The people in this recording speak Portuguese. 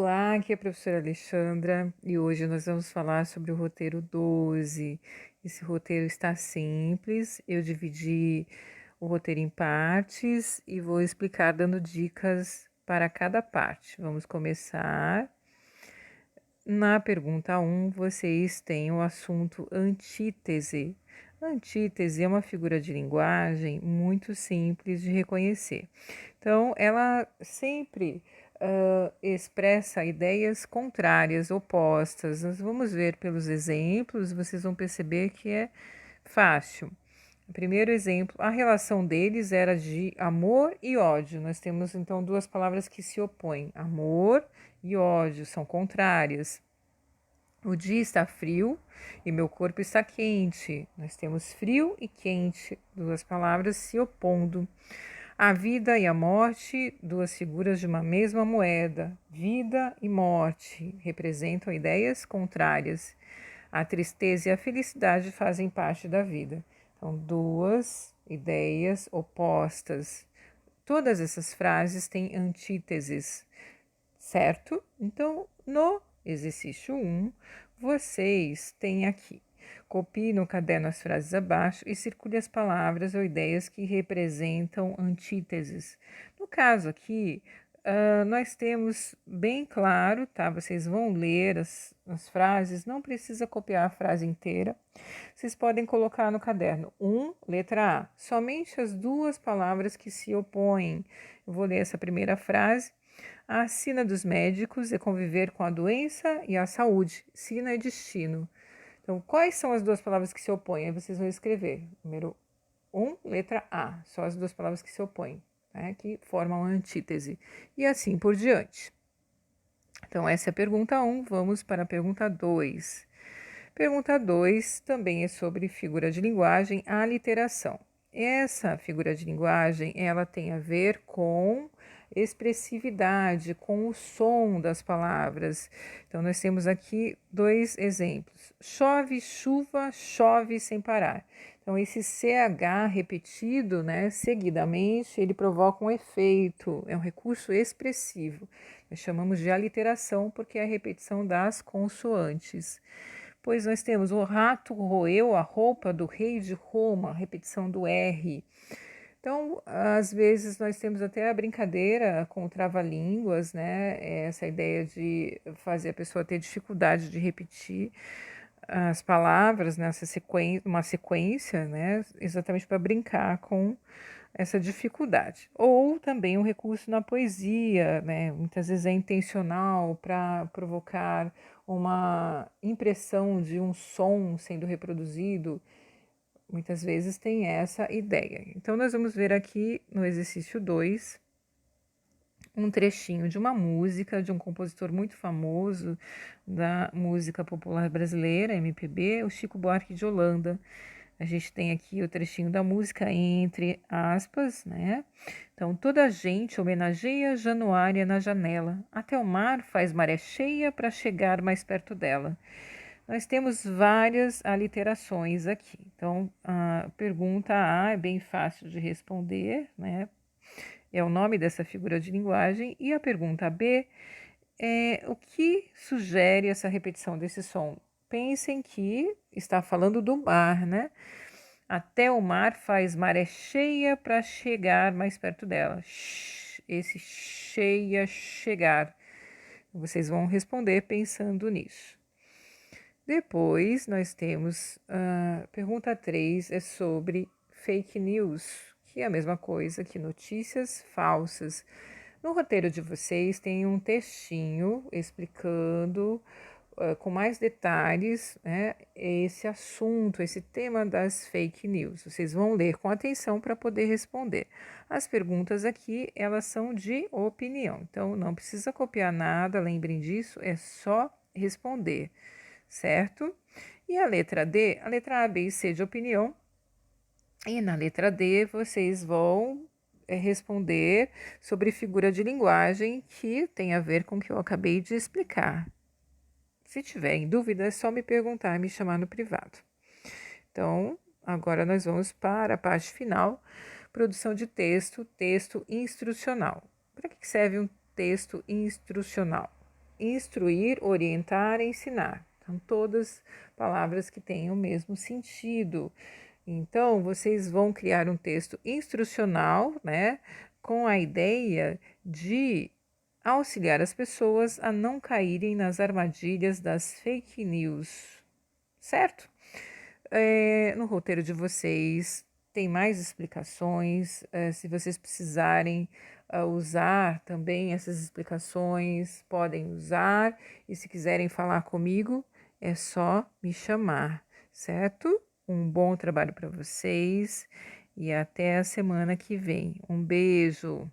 Olá, aqui é a professora Alexandra e hoje nós vamos falar sobre o roteiro 12. Esse roteiro está simples, eu dividi o roteiro em partes e vou explicar dando dicas para cada parte. Vamos começar. Na pergunta 1, vocês têm o assunto antítese. Antítese é uma figura de linguagem muito simples de reconhecer. Então, ela sempre expressa ideias contrárias, opostas. Nós vamos ver pelos exemplos, vocês vão perceber que é fácil. O primeiro exemplo, a relação deles era de amor e ódio. Nós temos então duas palavras que se opõem: amor e ódio, são contrárias. O dia está frio e meu corpo está quente. Nós temos frio e quente, duas palavras se opondo. A vida e a morte, duas figuras de uma mesma moeda. Vida e morte representam ideias contrárias. A tristeza e a felicidade fazem parte da vida. Então, duas ideias opostas. Todas essas frases têm antíteses, certo? Então, no exercício 1, vocês têm aqui. Copie no caderno as frases abaixo e circule as palavras ou ideias que representam antíteses. No caso aqui, nós temos bem claro, tá? Vocês vão ler as frases, não precisa copiar a frase inteira. Vocês podem colocar no caderno 1, letra A, somente as duas palavras que se opõem. Eu vou ler essa primeira frase. A sina dos médicos é conviver com a doença e a saúde. Sina é destino. Então, quais são as duas palavras que se opõem? Aí vocês vão escrever. Número 1, letra A. Só as duas palavras que se opõem, né, que formam a antítese. E assim por diante. Então, essa é a pergunta 1. Vamos para a pergunta 2. Pergunta 2 também é sobre figura de linguagem, a literação. Essa figura de linguagem, ela tem a ver com expressividade, com o som das palavras. Então, nós temos aqui dois exemplos. Chove, chuva, chove sem parar. Então, esse CH repetido, né, seguidamente, ele provoca um efeito, é um recurso expressivo. Nós chamamos de aliteração porque é a repetição das consoantes. Pois nós temos o rato roeu a roupa do rei de Roma, repetição do R. Então, às vezes nós temos até a brincadeira com o trava-línguas, né? Essa ideia de fazer a pessoa ter dificuldade de repetir as palavras nessa sequência, uma sequência, né? Exatamente para brincar com essa dificuldade. Ou também um recurso na poesia, né? Muitas vezes é intencional para provocar uma impressão de um som sendo reproduzido. Muitas vezes tem essa ideia. Então, nós vamos ver aqui no exercício 2 um trechinho de uma música de um compositor muito famoso da música popular brasileira, MPB, o Chico Buarque de Holanda. A gente tem aqui o trechinho da música entre aspas, né? Então, toda a gente homenageia Januária na janela, até o mar faz maré cheia para chegar mais perto dela. Nós temos várias aliterações aqui. Então, a pergunta A é bem fácil de responder, né? É o nome dessa figura de linguagem. E a pergunta B é o que sugere essa repetição desse som? Pensem que está falando do mar, né? Até o mar faz maré cheia para chegar mais perto dela. Esse cheia, chegar. Vocês vão responder pensando nisso. Depois, nós temos a pergunta 3, é sobre fake news, que é a mesma coisa que notícias falsas. No roteiro de vocês tem um textinho explicando com mais detalhes, né, esse assunto, esse tema das fake news. Vocês vão ler com atenção para poder responder. As perguntas aqui, elas são de opinião, então não precisa copiar nada, lembrem disso, é só responder, certo? E a letra D, a letra A, B e C de opinião. E na letra D, vocês vão responder sobre figura de linguagem que tem a ver com o que eu acabei de explicar. Se tiver em dúvida, é só me perguntar e me chamar no privado. Então, agora nós vamos para a parte final, produção de texto, texto instrucional. Para que serve um texto instrucional? instruir, orientar, ensinar. São todas palavras que têm o mesmo sentido. Então, vocês vão criar um texto instrucional, né, com a ideia de auxiliar as pessoas a não caírem nas armadilhas das fake news, certo? No roteiro de vocês tem mais explicações. Se vocês precisarem usar também essas explicações, podem usar. E se quiserem falar comigo, é só me chamar, certo? Um bom trabalho para vocês e até a semana que vem. Um beijo!